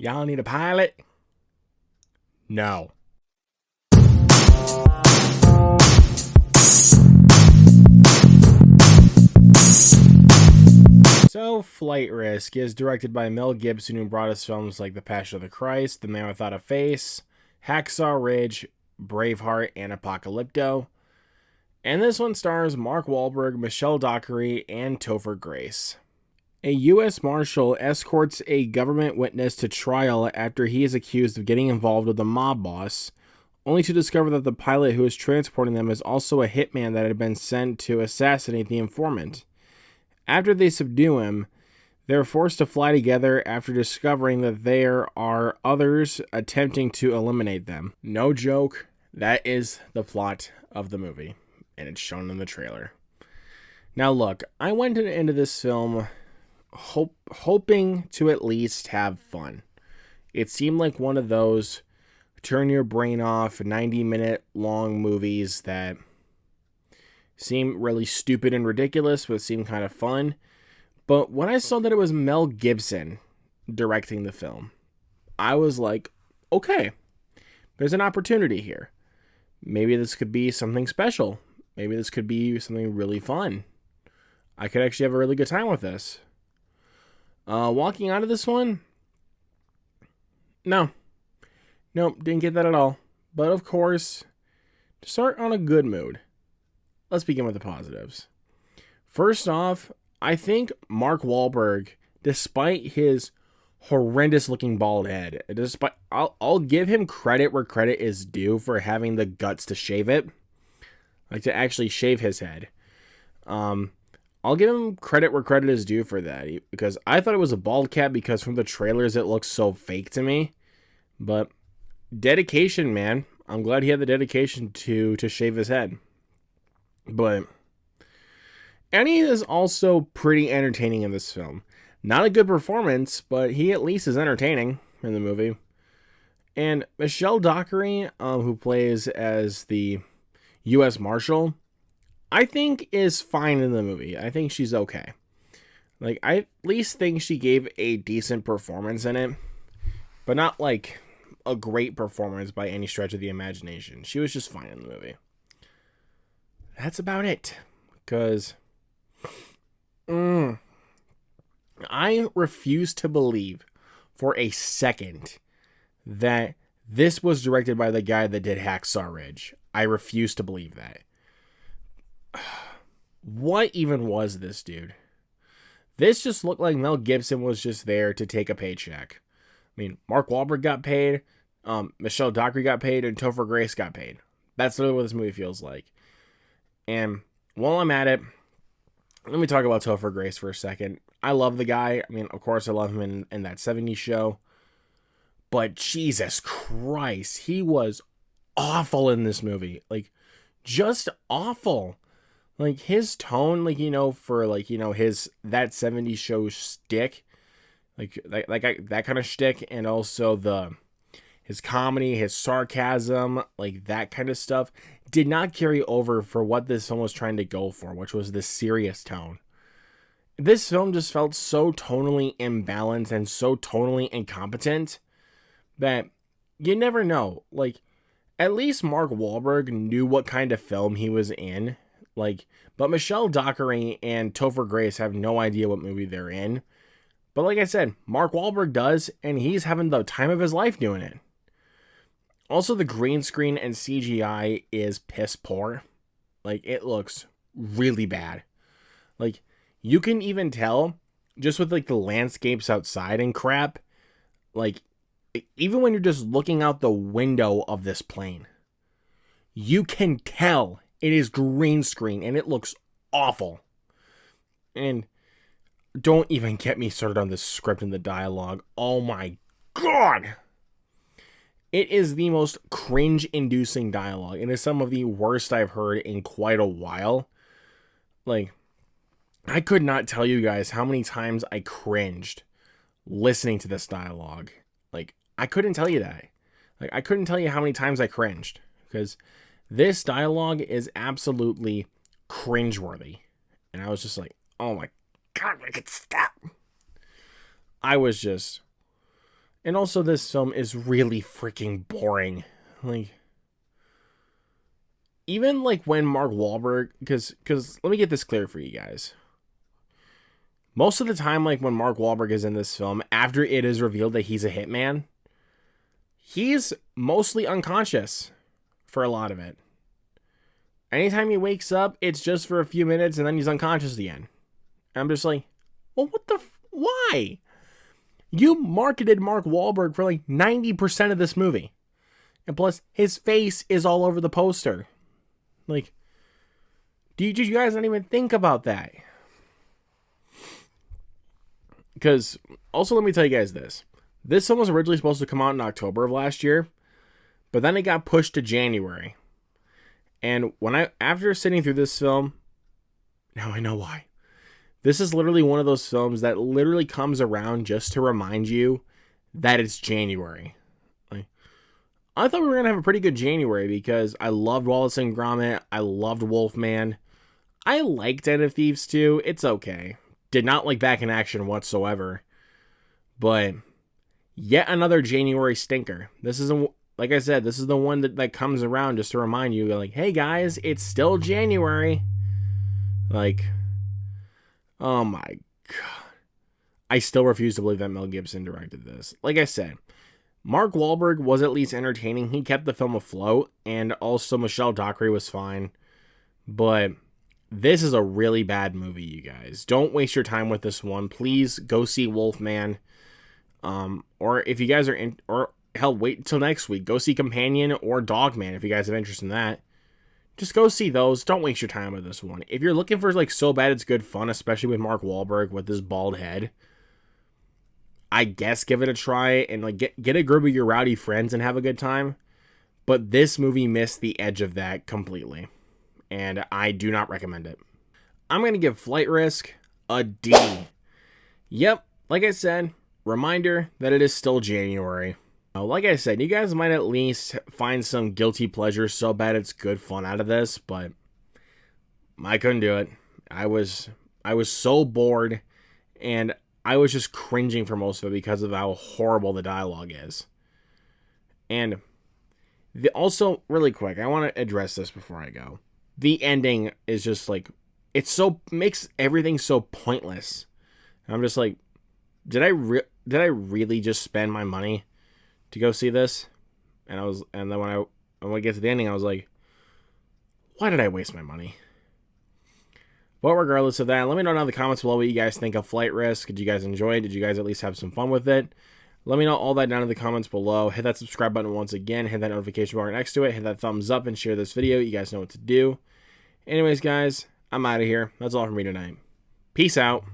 Y'all need a pilot? No. So, Flight Risk is directed by Mel Gibson, who brought us films like The Passion of the Christ, The Man Without a Face, Hacksaw Ridge, Braveheart, and Apocalypto. And this one stars Mark Wahlberg, Michelle Dockery, and Topher Grace. A U.S. Marshal escorts a government witness to trial after he is accused of getting involved with a mob boss, only to discover that the pilot who is transporting them is also a hitman that had been sent to assassinate the informant. After they subdue him, they're forced to fly together after discovering that there are others attempting to eliminate them. No joke, that is the plot of the movie, and it's shown in the trailer. Now look, I went into this film hoping to at least have fun. It seemed like one of those turn your brain off 90-minute long movies that seem really stupid and ridiculous, but seem kind of fun. But when I saw that it was Mel Gibson directing the film, I was like, okay, there's an opportunity here. Maybe this could be something special. Maybe this could be something really fun. I could actually have a really good time with this. Walking out of this one, nope, didn't get that at all. But of course, to start on a good mood, let's begin with the positives. First off, I think Mark Wahlberg, despite his horrendous looking bald head, I'll give him credit where credit is due for having the guts to shave it, like to actually shave his head. I'll give him credit where credit is due for that, because I thought it was a bald cap because from the trailers it looks so fake to me. But dedication, man. I'm glad he had the dedication to shave his head. But Annie is also pretty entertaining in this film. Not a good performance, but he at least is entertaining in the movie. And Michelle Dockery, who plays as the U.S. Marshal, I think is fine in the movie. I think she's okay. Like, I at least think she gave a decent performance in it, but not like a great performance by any stretch of the imagination. She was just fine in the movie. That's about it. Because I refuse to believe for a second that this was directed by the guy that did Hacksaw Ridge. I refuse to believe that. What even was this, dude? This just looked like Mel Gibson was just there to take a paycheck. I mean, Mark Wahlberg got paid, Michelle Dockery got paid, and Topher Grace got paid. That's literally what this movie feels like. And while I'm at it, let me talk about Topher Grace for a second. I love the guy. I mean, of course, I love him in that 70s show. But Jesus Christ, he was awful in this movie. Like, just awful. Like, his tone, like, for, like, his, that 70s show shtick, that kind of shtick, and also his comedy, his sarcasm, like, that kind of stuff, did not carry over for what this film was trying to go for, which was this serious tone. This film just felt so tonally imbalanced and so tonally incompetent that you never know. Like, at least Mark Wahlberg knew what kind of film he was in. Like, but Michelle Dockery and Topher Grace have no idea what movie they're in. But like I said, Mark Wahlberg does, and he's having the time of his life doing it. Also, the green screen and CGI is piss poor. Like, it looks really bad. Like, you can even tell, just with, like, the landscapes outside and crap, like, even when you're just looking out the window of this plane, you can tell it is green screen, and it looks awful. And don't even get me started on the script and the dialogue. Oh my god! It is the most cringe-inducing dialogue. It is some of the worst I've heard in quite a while. Like, I could not tell you guys how many times I cringed listening to this dialogue. Like, I couldn't tell you that. Like, I couldn't tell you how many times I cringed. Because this dialogue is absolutely cringeworthy. And I was just like, oh my god, I could stop. I was just... And also, this film is really freaking boring. Like, even like when Mark Wahlberg, because let me get this clear for you guys. Most of the time, like when Mark Wahlberg is in this film, after it is revealed that he's a hitman, he's mostly unconscious for a lot of it. Anytime he wakes up, it's just for a few minutes and then he's unconscious again. And I'm just like, well, what the why? You marketed Mark Wahlberg for like 90% of this movie. And plus, his face is all over the poster. Like, did you guys not even think about that? Because, also let me tell you guys this. This film was originally supposed to come out in October of last year, but then it got pushed to January. And after sitting through this film, now I know why. This is literally one of those films that literally comes around just to remind you that it's January. Like, I thought we were going to have a pretty good January because I loved Wallace and Gromit. I loved Wolfman. I liked Den of Thieves 2. It's okay. Did not like Back in Action whatsoever. But yet another January stinker. This is, like I said, this is the one that comes around just to remind you, like, hey guys, it's still January. Like, oh my god. I still refuse to believe that Mel Gibson directed this. Like I said, Mark Wahlberg was at least entertaining. He kept the film afloat, and also Michelle Dockery was fine. But this is a really bad movie, you guys. Don't waste your time with this one. Please go see Wolfman. Or if you guys are in, or hell, wait until next week. Go see Companion or Dogman if you guys have interest in that. Just go see those. Don't waste your time with this one. If you're looking for like so bad it's good fun, especially with Mark Wahlberg with his bald head, I guess give it a try and like get a group of your rowdy friends and have a good time. But this movie missed the edge of that completely, and I do not recommend it. I'm going to give Flight Risk a D. Yep, like I said, reminder that it is still January. Like I said, you guys might at least find some guilty pleasure so bad it's good fun out of this, but I couldn't do it. I was so bored, and I was just cringing for most of it because of how horrible the dialogue is. And also, really quick, I want to address this before I go. The ending is just like, makes everything so pointless. And I'm just like, did I really just spend my money to go see this? And then when I get to the ending, I was like, why did I waste my money? But regardless of that, let me know down in the comments below what you guys think of Flight Risk. Did you guys enjoy it? Did you guys at least have some fun with it? Let me know all that down in the comments below. Hit that subscribe button once again. Hit that notification bar next to it. Hit that thumbs up and share this video. You guys know what to do. Anyways, guys, I'm out of here. That's all from me tonight. Peace out.